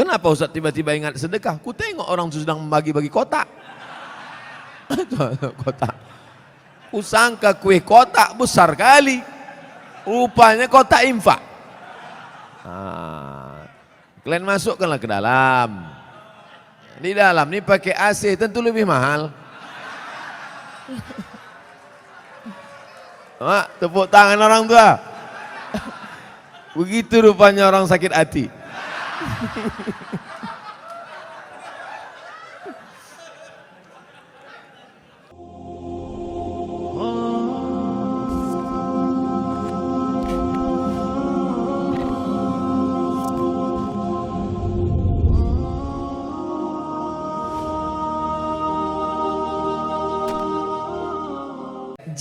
Kenapa Ustaz tiba-tiba ingat sedekah? Ku tengok orang sedang membagi-bagi kotak. Kotak. Ku sangka kue kotak besar kali. Rupanya kotak infak. Kalian masukkanlah ke dalam. Di dalam ini pakai AC tentu lebih mahal. Tepuk tangan orang tua. Begitu rupanya orang sakit hati.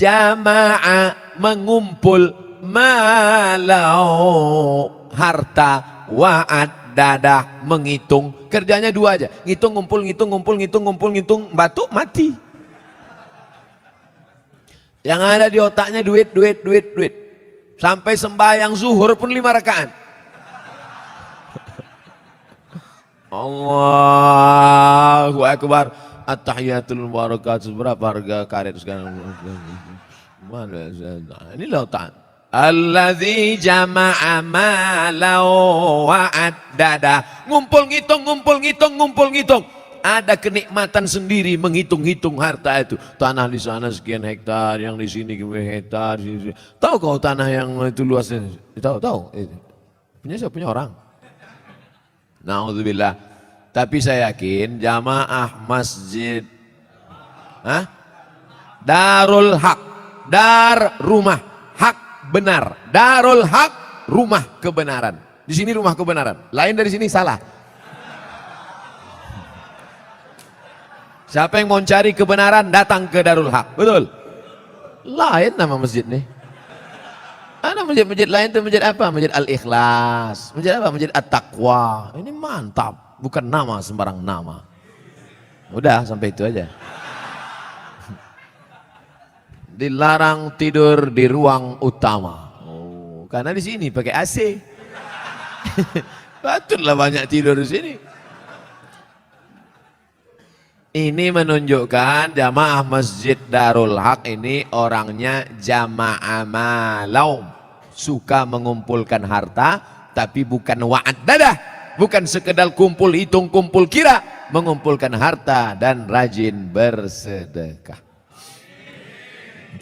Jama'a mengumpul malau harta wa'ad dadah menghitung, kerjanya dua aja, ngitung ngumpul ngitung batuk mati. Yang ada di otaknya duit sampai sembahyang zuhur pun 5 rakaat. Allahu Akbar. At-tahiyatul barakatuh. Berapa harga karet sekarang? Ini lautan. Alladzi jama'a malau wa'addada. Ngumpul ngitung. Ada kenikmatan sendiri menghitung-hitung harta itu. Tanah di sana sekian hektar, yang di sini hektar. Tahu kau tanah yang itu luasnya? Tahu. Punya siapa? Punya orang. Na'udzubillah. Tapi saya yakin jamaah masjid Darul Haq, dar rumah hak benar, Darul Haq rumah kebenaran. Di sini rumah kebenaran, lain dari sini salah. Siapa yang mau cari kebenaran datang ke Darul Haq, betul? Lain nama masjid nih. Ada masjid-masjid lain tuh, masjid apa? Masjid Al-Ikhlas, masjid apa? Masjid At-Taqwa. Ini mantap. Bukan nama sembarang nama. Udah sampai itu aja. Dilarang tidur di ruang utama. Karena di sini pakai AC. Patutlah banyak tidur di sini. Ini menunjukkan jamaah Masjid Darul Haq ini orangnya jamaah malau, suka mengumpulkan harta, tapi bukan wa'ad dadah. Bukan sekedar kumpul hitung, kumpul kira, mengumpulkan harta dan rajin bersedekah.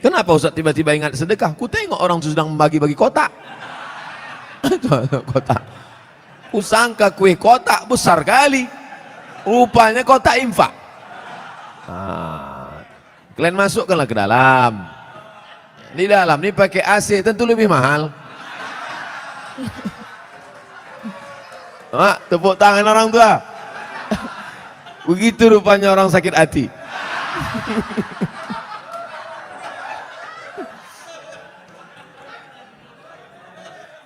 Kenapa Ustaz tiba-tiba ingat sedekah? Ku tengok orang sedang membagi-bagi kotak. Kotak. Ku sangka kue kotak besar kali. Rupanya kotak infak. Kalian masukkanlah ke dalam. Di dalam ini pakai AC tentu lebih mahal. Tepuk tangan orang tua. Begitu rupanya orang sakit hati.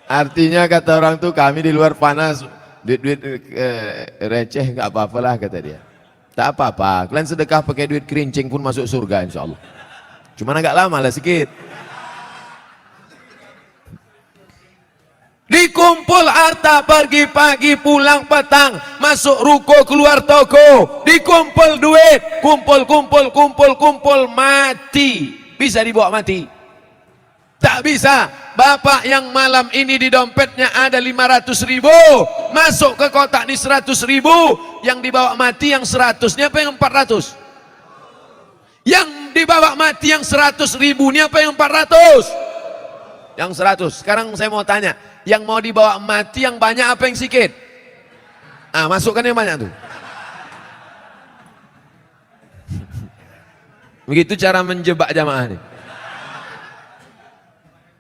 Artinya kata orang tuh, kami di luar panas, duit receh nggak apa-apalah kata dia. Tak apa-apa, kalian sedekah pakai duit kerincing pun masuk surga insya Allah. Cuman agak lama lah sikit. Dikumpul harta pagi-pagi pulang petang, masuk ruko keluar toko, dikumpul duit, kumpul mati. Bisa dibawa mati? Tak bisa. Bapak yang malam ini di dompetnya ada 500.000, masuk ke kotak di 100.000, yang dibawa mati yang 100-nya apa yang 400? Yang dibawa mati yang 100.000-nya apa yang 400? Yang 100. Sekarang saya mau tanya, yang mau dibawa mati yang banyak apa yang sedikit? Masukkan yang banyak tuh. Begitu cara menjebak jamaah nih.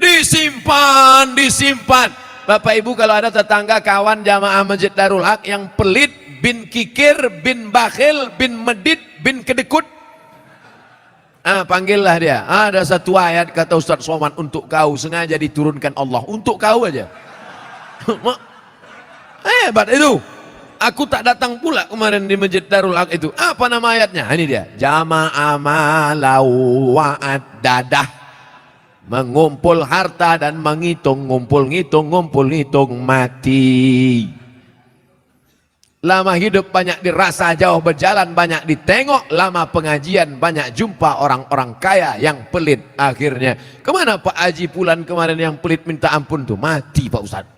Disimpan. Bapak Ibu, kalau ada tetangga kawan jamaah Masjid Darul Haq yang pelit, bin kikir, bin bakhil, bin medit, bin kedekut, panggillah dia. Ada satu ayat kata Ustaz Somad untuk kau, sengaja diturunkan Allah untuk kau aja. Hebat itu. Aku tak datang pula kemarin di Masjid Darul Haq itu. Apa nama ayatnya? Ini dia. Jama'a malau wa'ad dadah. Mengumpul harta dan menghitung, ngumpul ngitung mati. Lama hidup banyak dirasa, jauh berjalan banyak ditengok, lama pengajian banyak jumpa orang-orang kaya yang pelit. Akhirnya kemana Pak Haji Pulan kemarin yang pelit minta ampun tuh? Mati Pak Ustadz.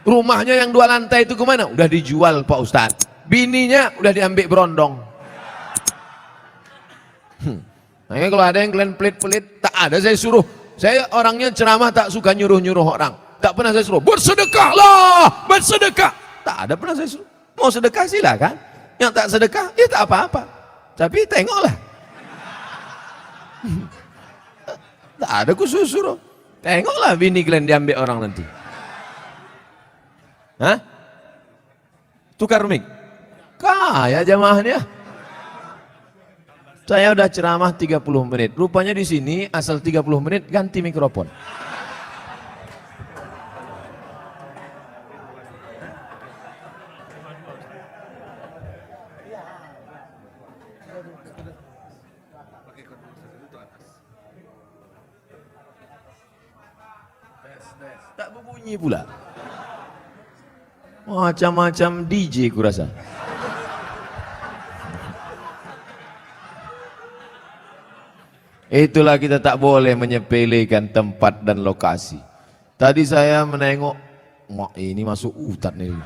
Rumahnya yang 2 lantai itu kemana? Udah dijual Pak Ustadz. Bininya udah diambil berondong. Makanya kalau ada yang kalian pelit-pelit, tak ada saya suruh. Saya orangnya ceramah tak suka nyuruh-nyuruh orang. Tak pernah saya suruh, bersedekahlah, bersedekah. Tak ada pernah saya suruh. Mau sedekah silakan, yang tak sedekah ya tak apa-apa, tapi tengoklah. Tak ada khusus suruh, tengoklah bini kalian diambil orang nanti. Hah? Tukar mic? Kaya jamaahnya. Saya udah ceramah 30 menit, rupanya di sini asal 30 menit ganti mikrofon. Tak berbunyi pula. Macam-macam DJ kurasa. Itulah kita tak boleh menyepelekan tempat dan lokasi. Tadi saya menengok, mak ini masuk hutan nih.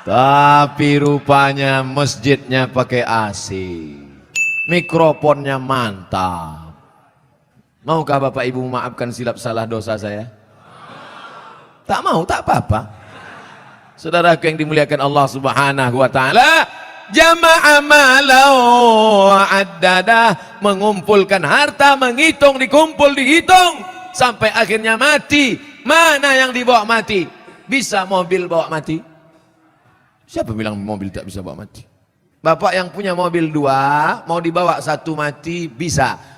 Tapi rupanya masjidnya pakai AC. Mikrofonnya mantap. Maukah Bapak Ibu maafkan silap salah dosa saya? Tak mau, tak apa-apa. Saudaraku yang dimuliakan Allah Subhanahu wa taala, jama'a malau addada, mengumpulkan harta, menghitung, dikumpul, dihitung sampai akhirnya mati. Mana yang dibawa mati? Bisa mobil bawa mati? Siapa bilang mobil tak bisa bawa mati? Bapak yang punya mobil 2 mau dibawa 1 mati bisa.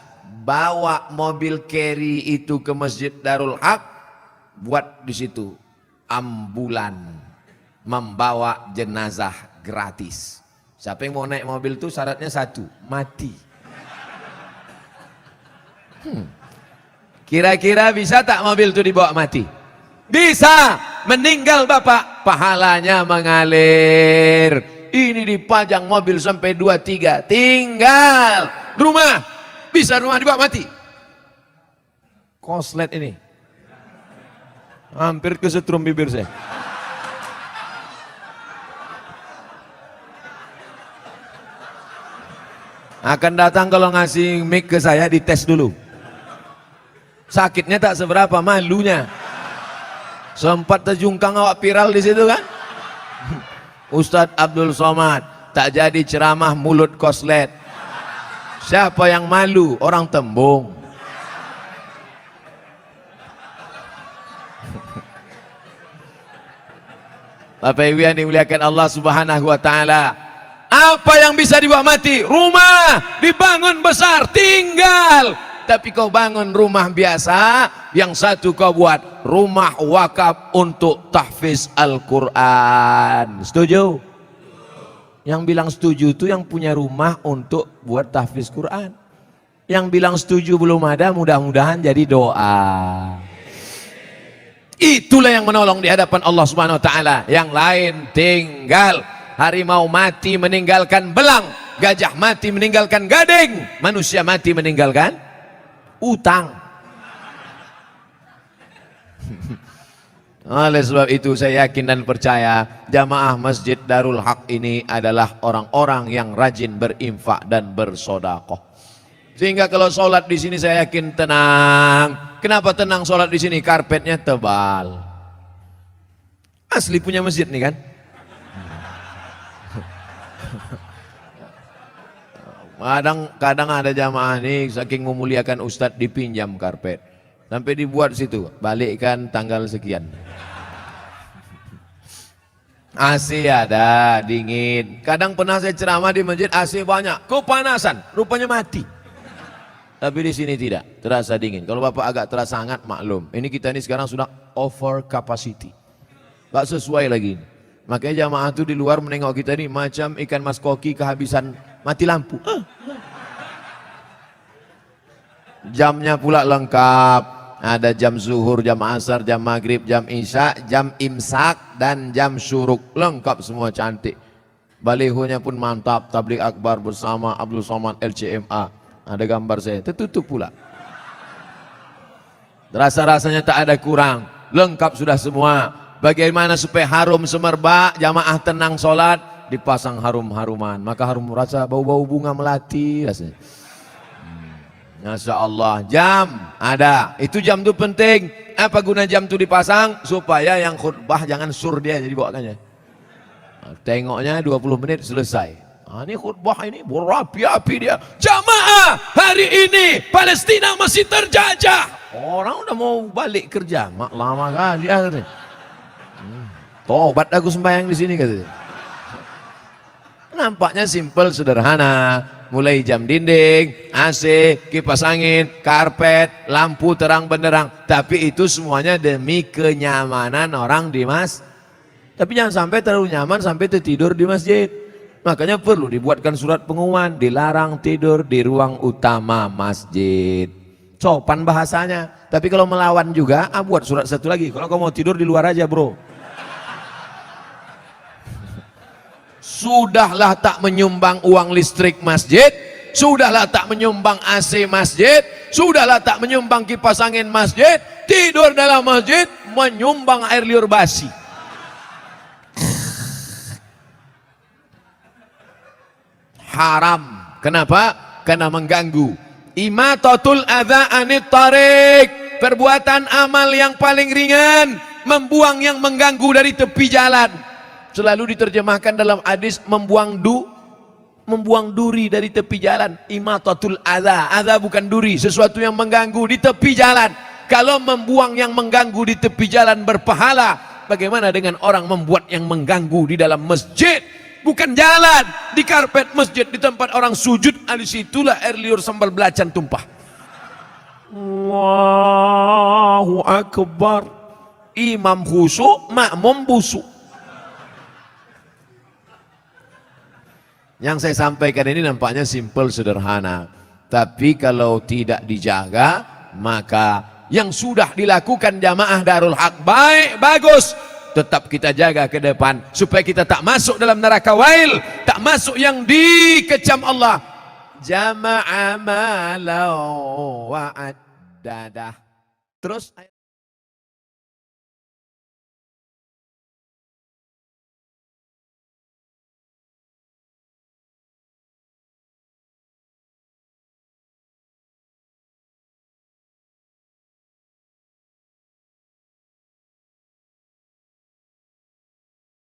Bawa mobil carry itu ke Masjid Darul Haq, buat di situ ambulan membawa jenazah gratis. Siapa yang mau naik mobil itu syaratnya 1, mati. Kira-kira bisa tak mobil itu dibawa mati? Bisa. Meninggal Bapak, pahalanya mengalir. Ini dipajang mobil sampai 2-3, tinggal rumah. Bisa rumah dibawa mati. Koslet ini. Hampir kesetrum bibir saya. Akan datang kalau ngasih mic ke saya dites dulu. Sakitnya tak seberapa, malunya. Sempat terjungkang awak viral di situ kan? Ustadz Abdul Somad tak jadi ceramah mulut koslet. Siapa yang malu? Orang Tembung. Bapak Ibu yang dimuliakan Allah Subhanahu wa taala, apa yang bisa dibawa mati? Rumah dibangun besar, tinggal. Tapi kau bangun rumah biasa, yang satu kau buat rumah wakaf untuk tahfiz Al-Quran. Setuju? Yang bilang setuju itu yang punya rumah untuk buat tahfiz Quran. Yang bilang setuju belum ada, mudah-mudahan jadi doa. Itulah yang menolong di hadapan Allah Subhanahu wa taala. Yang lain tinggal. Harimau mati meninggalkan belang, gajah mati meninggalkan gading, manusia mati meninggalkan utang. Oleh sebab itu saya yakin dan percaya jamaah Masjid Darul Haq ini adalah orang-orang yang rajin berinfak dan bersodakoh. Sehingga kalau sholat di sini saya yakin tenang. Kenapa tenang sholat di sini? Karpetnya tebal. Asli punya masjid nih kan? Kadang ada jamaah nih saking memuliakan ustadz dipinjam karpet. Sampai dibuat situ, balikkan tanggal sekian. AC ada, dingin. Kadang pernah saya ceramah di masjid AC banyak, kepanasan, rupanya mati. Tapi di sini tidak, terasa dingin. Kalau Bapak agak terasa hangat, maklum. Ini kita ini sekarang sudah over capacity. Gak sesuai lagi. Makanya jamaah itu di luar menengok kita ini macam ikan mas koki kehabisan mati lampu. Jamnya pula lengkap. Ada jam zuhur, jam asar, jam maghrib, jam isya, jam imsak, dan jam syuruk. Lengkap semua, cantik. Balihonya pun mantap, tabligh akbar bersama Abdul Somad LCMA. Ada gambar saya, tertutup pula. Rasa-rasanya tak ada kurang, lengkap sudah semua. Bagaimana supaya harum semerbak, jamaah tenang sholat, dipasang harum-haruman, maka harum rasa bau-bau bunga melati rasanya. Masya Allah. Jam ada, itu jam itu penting. Apa guna jam itu dipasang? Supaya yang khutbah jangan sur dia, jadi bawakannya. Tengoknya 20 menit selesai. Ini khutbah ini berapi-api dia. Jamaah, hari ini Palestina masih terjajah. Orang udah mau balik kerja, mak lama kali ya. Tobat aku sembahyang di sini katanya. Nampaknya simpel, sederhana. Mulai jam dinding, AC, kipas angin, karpet, lampu terang benderang. Tapi itu semuanya demi kenyamanan orang di Tapi jangan sampai terlalu nyaman sampai tertidur di masjid. Makanya perlu dibuatkan surat pengumuman, dilarang tidur di ruang utama masjid. Sopan bahasanya. Tapi kalau melawan juga, buat surat satu lagi. Kalau kau mau tidur di luar aja bro. Sudahlah tak menyumbang uang listrik masjid, sudahlah tak menyumbang AC masjid, sudahlah tak menyumbang kipas angin masjid, tidur dalam masjid menyumbang air liur basi. Haram. Kenapa? Karena mengganggu. Imatatul adza anit tariq, perbuatan amal yang paling ringan, membuang yang mengganggu dari tepi jalan. Selalu diterjemahkan dalam hadis membuang duri dari tepi jalan. Imatatul adza, adza bukan duri, sesuatu yang mengganggu di tepi jalan. Kalau membuang yang mengganggu di tepi jalan berpahala, bagaimana dengan orang membuat yang mengganggu di dalam masjid? Bukan jalan, di karpet masjid, di tempat orang sujud, di situlah air liur sambal belacan tumpah. Allahu akbar. Imam khusyuk, makmum busuk. Yang saya sampaikan ini nampaknya simpel, sederhana. Tapi kalau tidak dijaga, maka yang sudah dilakukan jamaah Darul Haq baik, bagus. Tetap kita jaga ke depan supaya kita tak masuk dalam neraka wail, tak masuk yang dikecam Allah. Jama'a malau wa'addadah. Terus